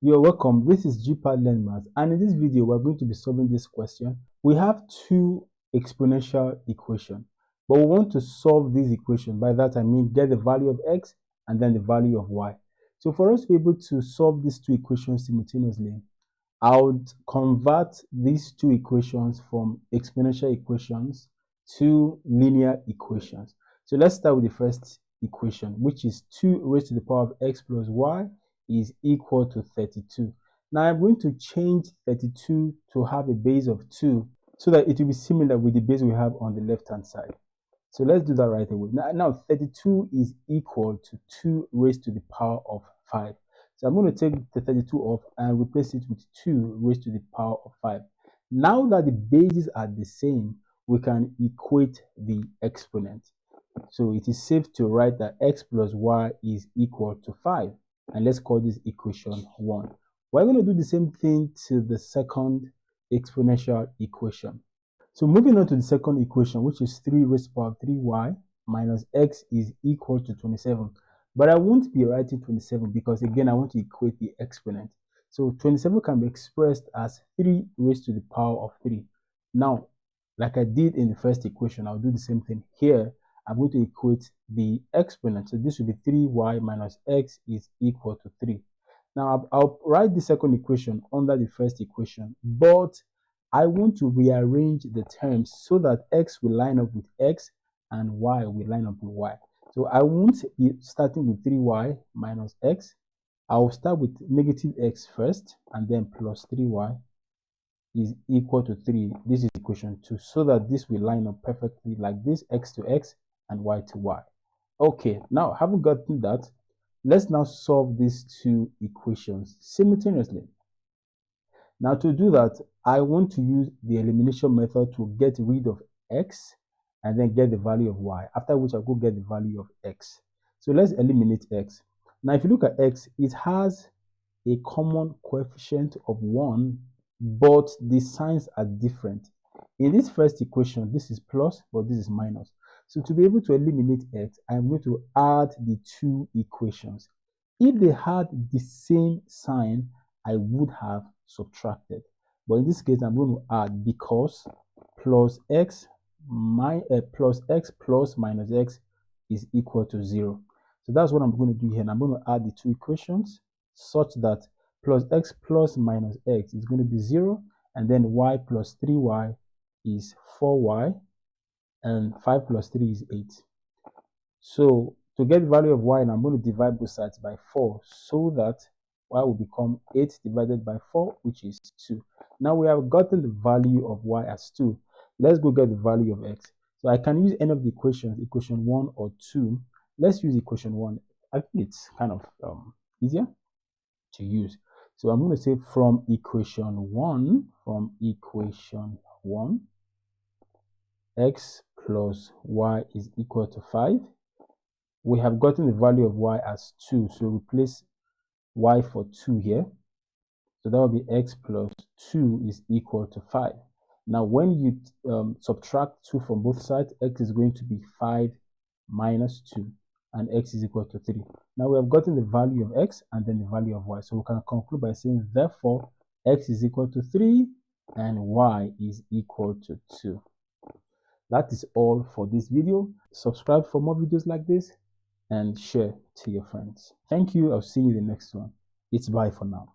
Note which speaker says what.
Speaker 1: You're welcome. This is Gpad Learn Maths, and in this video we're going to be solving this question. We have two exponential equations, but we want to solve this equation. By that I mean get the value of x and then the value of y. So for us to be able to solve these two equations simultaneously, I would convert these two equations from exponential equations to linear equations. So let's start with the first equation, which is 2 raised to the power of x plus y is equal to 32. Now I'm going to change 32 to have a base of 2 so that it will be similar with the base we have on the left hand side. So let's do that right away. Now 32 is equal to 2 raised to the power of 5. So I'm going to take the 32 off and replace it with 2 raised to the power of 5. Now that the bases are the same, we can equate the exponent. So it is safe to write that x plus y is equal to 5. And let's call this equation 1. We're going to do the same thing to the second exponential equation. So moving on to the second equation, which is 3 raised to the power of 3y minus x is equal to 27. But I won't be writing 27 because, again, I want to equate the exponent. So 27 can be expressed as 3 raised to the power of 3. Now, like I did in the first equation, I'll do the same thing here. I'm going to equate the exponent. So this will be 3y minus x is equal to 3. Now, I'll write the second equation under the first equation, but I want to rearrange the terms so that x will line up with x and y will line up with y. So I won't be starting with 3y minus x. I'll start with negative x first and then plus 3y is equal to 3. This is equation 2, so that this will line up perfectly like this, x to x and y to y. Okay, now having gotten that, let's now solve these two equations simultaneously. Now to do that, I want to use the elimination method to get rid of x and then get the value of y, after which I'll go get the value of x. So let's eliminate x. Now if you look at x, it has a common coefficient of 1, but the signs are different. In this first equation, this is plus, but this is minus. So to be able to eliminate x, I'm going to add the two equations. If they had the same sign, I would have subtracted. But in this case, I'm going to add because plus x plus minus x is equal to 0. So that's what I'm going to do here. And I'm going to add the two equations such that plus x plus minus x is going to be 0. And then y plus 3y is 4y. And 5 plus 3 is 8. So to get the value of y, I'm going to divide both sides by 4 so that y will become 8 divided by 4, which is 2. Now we have gotten the value of y as 2. Let's go get the value of x. So I can use any of the equations, equation 1 or 2. Let's use equation 1. I think it's kind of easier to use. So I'm going to say from equation 1, x plus y is equal to 5. We have gotten the value of y as 2, so replace y for 2 here. So that will be x plus 2 is equal to 5. Now when you subtract 2 from both sides, x is going to be 5 minus 2, and x is equal to 3. Now we have gotten the value of x and then the value of y. So we can conclude by saying, therefore, x is equal to 3 and y is equal to 2. That is all for this video. Subscribe for more videos like this and share to your friends. Thank you. I'll see you in the next one. It's bye for now.